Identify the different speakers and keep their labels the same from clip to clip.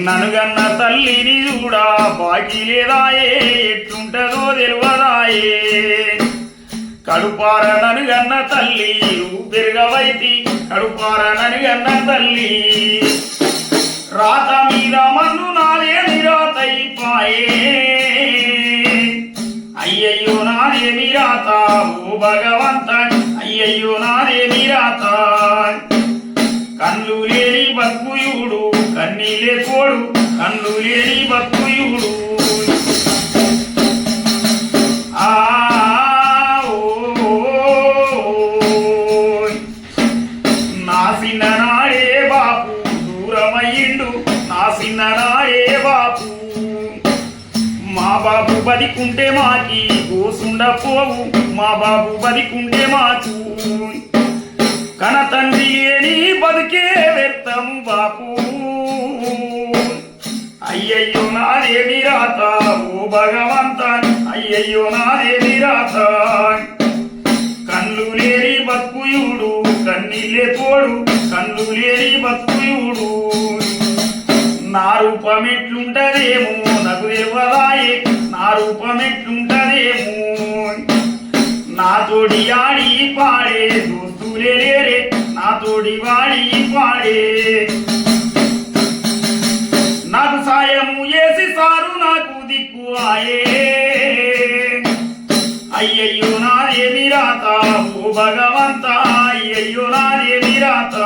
Speaker 1: ననుగన్న తల్లిని చూడా బాకీ లేదాయే ఎట్లుంటదో తెలియదాయే కడుపార ననుగన్న తల్లి ఊపిరిగవైతి కడుపార ననుగన్న తల్లి రాత మీద మన్ను నాలేని రాతైపాయే అయ్యయ్యో నాదేమి రాత ఓ భగవంత అయ్యయ్యో నాదేమి రాత కన్ను లేని బతుకుయుడు కన్నీలే కోడు కన్ను లేని బతుకుయుడు నా సిన్ననాడే బాపు దూరమయ్యిండు నా సిన్ననాడే బాపు మా బాబు బతికుంటే మాకి గోసుండపోవు మా బాబు బతికుంటే మాకు కన తండ్రి లేని బతికే వ్యర్థము బాపు అయ్యయ్యో నాదేమి రాత ఓ భగవంత అయ్యయ్యో నాదేమి రాత కన్ను లేని బతుకుయుడు కన్నీలే తోడు కన్ను లేని బతుకుయుడు నా రూపమెట్లుంటదేమో నాకు తెలియదాయే నా రూపమెట్లుంటదేమో నాతోడి ఆడి పాడే దోస్తులే లేరే నాతోడి వాడి పాడే నాకు సాయము చేసి సారు నాకు దిక్కు ఆయే అయ్యయ్యో నాదేమి రాత ఓ భగవంత అయ్యయ్యో నాదేమి రాత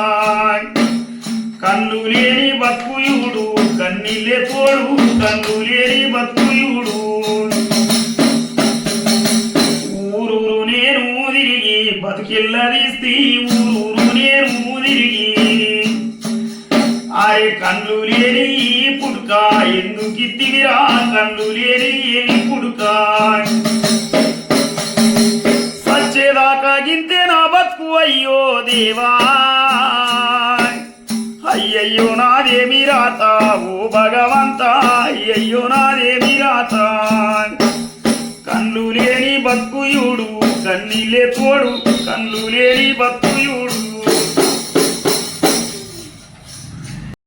Speaker 1: కన్ను లేని బతుకుయుడు కన్నీలే తోడు కన్ను లేని బతుకుయుడు ఊరూరు నేను తిరిగి బతుకిల్లదిస్తి ఊరూరు నేను తిరిగి అరే కన్ను లేని పుడుక ఎందుకిత్తివిరా కన్ను లేని పుడుక సచ్చేదాకా గింతే నా బతుకు అయ్యో దేవా అయ్యయ్యో నాదేమి రాత ఓ భగవంత అయ్యయ్యో నాదేమి రాత కన్ను లేని బతుకుయుడు కన్నీలే తోడు కన్ను లేని బతుకుయుడు